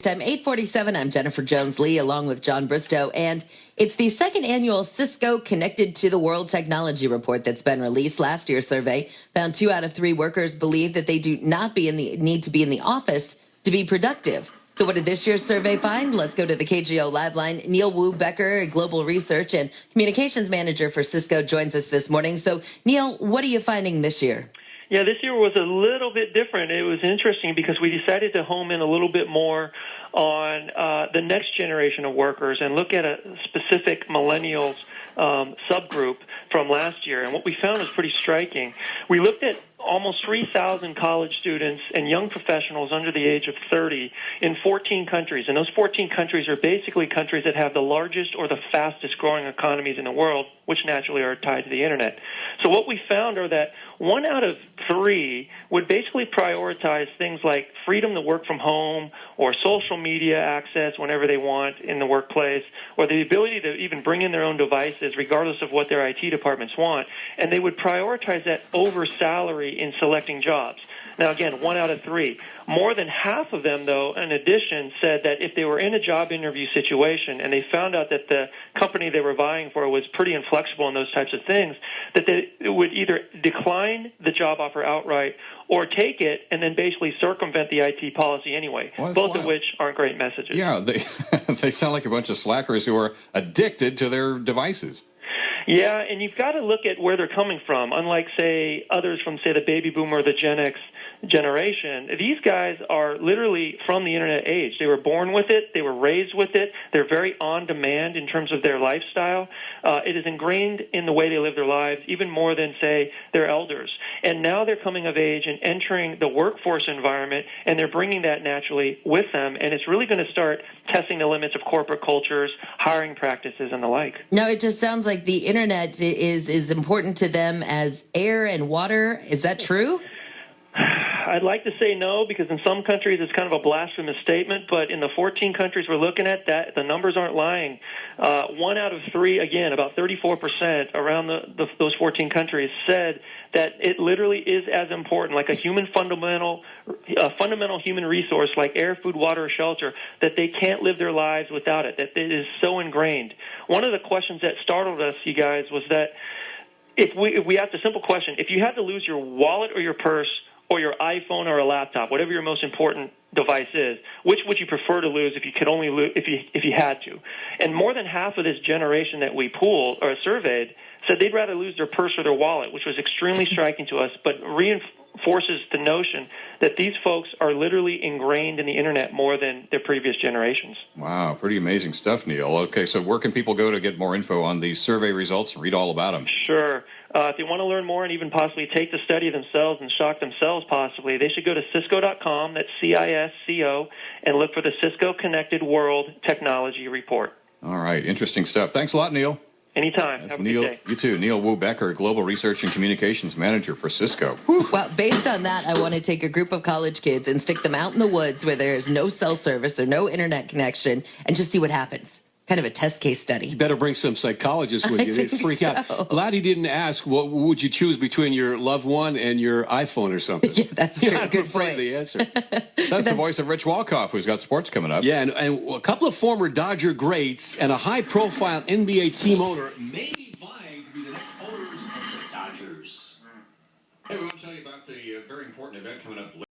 Time 8:47. I'm Jennifer Jones-Lee along with John Bristow, and it's the second annual Cisco Connected to the World Technology Report that's been released. Last year's survey found 2 out of 3 workers believe that they do not need to be in the office to be productive. So what did this year's survey find? Let's go to the KGO live line. Neil Wu Becker, Global Research and Communications Manager for Cisco, joins us this morning. So, Neil, what are you finding this year? Yeah, this year was a little bit different. It was interesting because we decided to home in a little bit more on the next generation of workers and look at a specific millennials subgroup from last year. And what we found was pretty striking. We looked at almost 3,000 college students and young professionals under the age of 30 in 14 countries. And those 14 countries are basically countries that have the largest or the fastest growing economies in the world, which naturally are tied to the internet. So what we found are that 1 out of 3 would basically prioritize things like freedom to work from home or social media access whenever they want in the workplace, or the ability to even bring in their own devices regardless of what their IT departments want. And they would prioritize that over salary in selecting jobs. Now, again, 1 out of 3. More than half of them, though, in addition, said that if they were in a job interview situation and they found out that the company they were vying for was pretty inflexible in those types of things, that they would either decline the job offer outright or take it and then basically circumvent the IT policy anyway, both of which aren't great messages. Yeah, they sound like a bunch of slackers who are addicted to their devices. Yeah, and you've got to look at where they're coming from. Unlike, say, others from, say, the baby boomer or the Gen X generation, these guys are literally from the internet age. They were born with it. They were raised with it. They're very on demand in terms of their lifestyle. It is ingrained in the way they live their lives, even more than, say, their elders. And now they're coming of age and entering the workforce environment, and they're bringing that naturally with them. And it's really going to start testing the limits of corporate cultures, hiring practices, and the like. Now, it just sounds like the internet is important to them as air and water. Is that true? I'd like to say no, because in some countries it's kind of a blasphemous statement, but in the 14 countries we're looking at, that the numbers aren't lying. 1 out of 3, again, about 34% around those 14 countries said that it literally is as important, like a fundamental human resource like air, food, water, or shelter, that they can't live their lives without it, that it is so ingrained. One of the questions that startled us, you guys, was that if we asked a simple question, if you had to lose your wallet or your purse or your iPhone or a laptop, whatever your most important device is, which would you prefer to lose if you could only lose if you had to? And more than half of this generation that we pooled or surveyed said they'd rather lose their purse or their wallet, which was extremely striking to us, but reinforces the notion that these folks are literally ingrained in the internet more than their previous generations. Wow, pretty amazing stuff, Neil. Okay, so where can people go to get more info on these survey results and read all about them? Sure. If they want to learn more and even possibly take the study themselves and shock themselves possibly, they should go to Cisco.com, that's CISCO, and look for the Cisco Connected World Technology Report. All right, interesting stuff. Thanks a lot, Neil. Anytime. That's Have a Neil, good day. You too. Neil Wu Becker, Global Research and Communications Manager for Cisco. Well, based on that, I want to take a group of college kids and stick them out in the woods where there's no cell service or no internet connection and just see what happens. Kind of a test case study. You better bring some psychologists with you. They'd freak out. Glad he didn't ask what would you choose between your loved one and your iPhone or something. Yeah, that's true. I'm Good afraid point. of the answer. That's the voice of Rich Walkoff, who's got sports coming up. Yeah, and a couple of former Dodger greats and a high-profile NBA team owner may be vying to be the next owners of the Dodgers. Hey, we want to tell you about the very important event coming up later.